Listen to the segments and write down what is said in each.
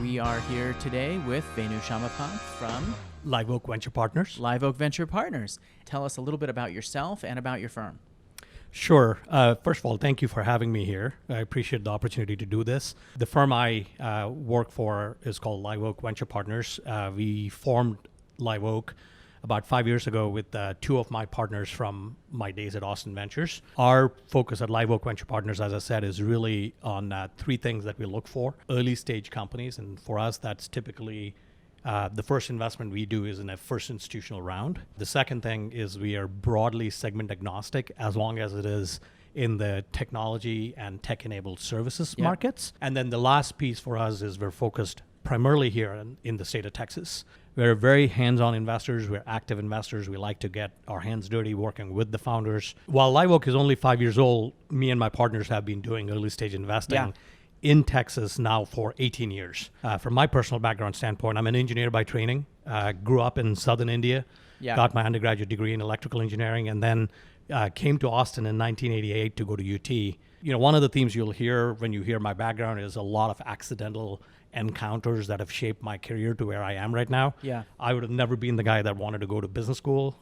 We are here today with Venu Shamapant from Live Oak Venture Partners. Live Oak Venture Partners. Tell us a little bit about yourself and about your firm. Sure. First of all, thank you for having me here. I appreciate the opportunity to do this. The firm I work for is called Live Oak Venture Partners. We formed Live Oak about 5 years ago with two of my partners from my days at Austin Ventures. Our focus at Live Oak Venture Partners, as I said, is really on three things that we look for. Early stage companies, and for us, that's typically the first investment we do is in a first institutional round. The second thing is we are broadly segment agnostic as long as it is in the technology and tech-enabled services markets. And then the last piece for us is we're focused primarily here in the state of Texas. We're very hands-on investors. We're active investors. We like to get our hands dirty working with the founders. While Live Oak is only 5 years old, me and my partners have been doing early stage investing in Texas now for 18 years. From my personal background standpoint, I'm an engineer by training. Grew up in southern India, got my undergraduate degree in electrical engineering, and then came to Austin in 1988 to go to UT. You know, one of the themes you'll hear when you hear my background is a lot of accidental encounters that have shaped my career to where I am right now. I would have never been the guy that wanted to go to business school.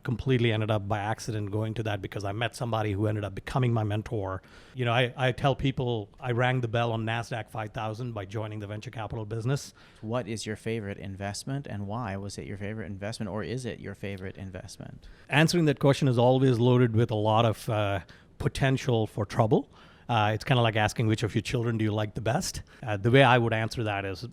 Completely ended up by accident going to that because I met somebody who ended up becoming my mentor. You know, I tell people I rang the bell on NASDAQ 5000 by joining the venture capital business. What is your favorite investment and why was it your favorite investment, or is it your favorite investment? Answering that question is always loaded with a lot of potential for trouble. It's kind of like asking which of your children do you like the best. The way I would answer that is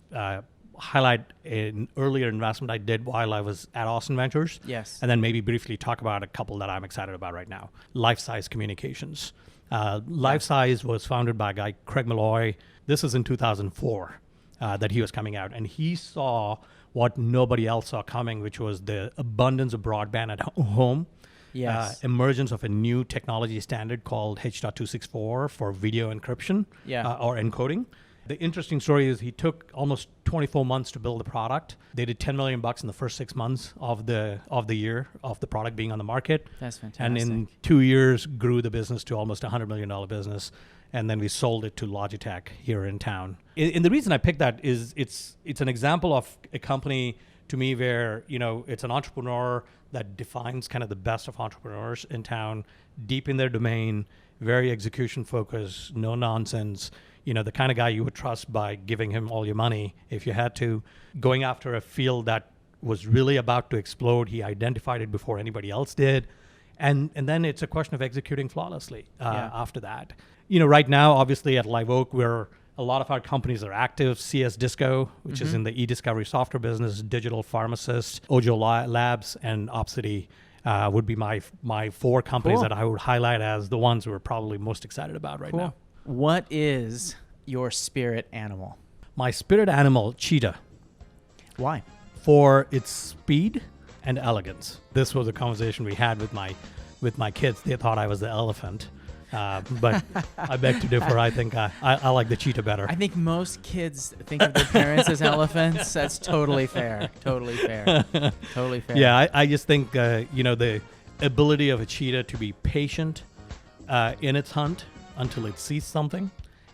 highlight an earlier investment I did while I was at Austin Ventures. And then maybe briefly talk about a couple that I'm excited about right now. Life-Size Communications. Life-Size was founded by a guy, Craig Malloy. This is in 2004 that he was coming out. And he saw what nobody else saw coming, which was the abundance of broadband at home. Emergence of a new technology standard called H.264 for video encryption or encoding. The interesting story is he took almost 24 months to build the product. They did $10 million in the first 6 months of the year of the product being on the market. That's fantastic. And in 2 years grew the business to almost $100 million business. And then we sold it to Logitech here in town. And the reason I picked that is it's an example of a company to me where, you know, it's an entrepreneur that defines kind of the best of entrepreneurs in town, deep in their domain, very execution focused, no nonsense, you know, the kind of guy you would trust by giving him all your money if you had to, going after a field that was really about to explode. He identified it before anybody else did. And then it's a question of executing flawlessly after that. You know, right now, obviously at Live Oak, a lot of our companies are active. CS Disco, which is in the e-discovery software business, Digital Pharmacist, Ojo Labs, and Opsity would be my four companies that I would highlight as the ones we're probably most excited about right now. What is your spirit animal? My spirit animal, cheetah. Why? For its speed and elegance. This was a conversation we had with my kids. They thought I was the elephant. But I beg to differ. I think I like the cheetah better. I think most kids think of their parents as elephants. That's totally fair. Totally fair. Totally fair. Yeah, I just think, you know, the ability of a cheetah to be patient in its hunt until it sees something,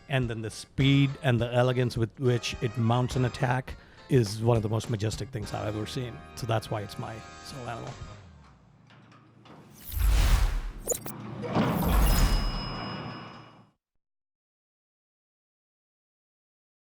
and then the speed and the elegance with which it mounts an attack is one of the most majestic things I've ever seen. So that's why it's my soul animal.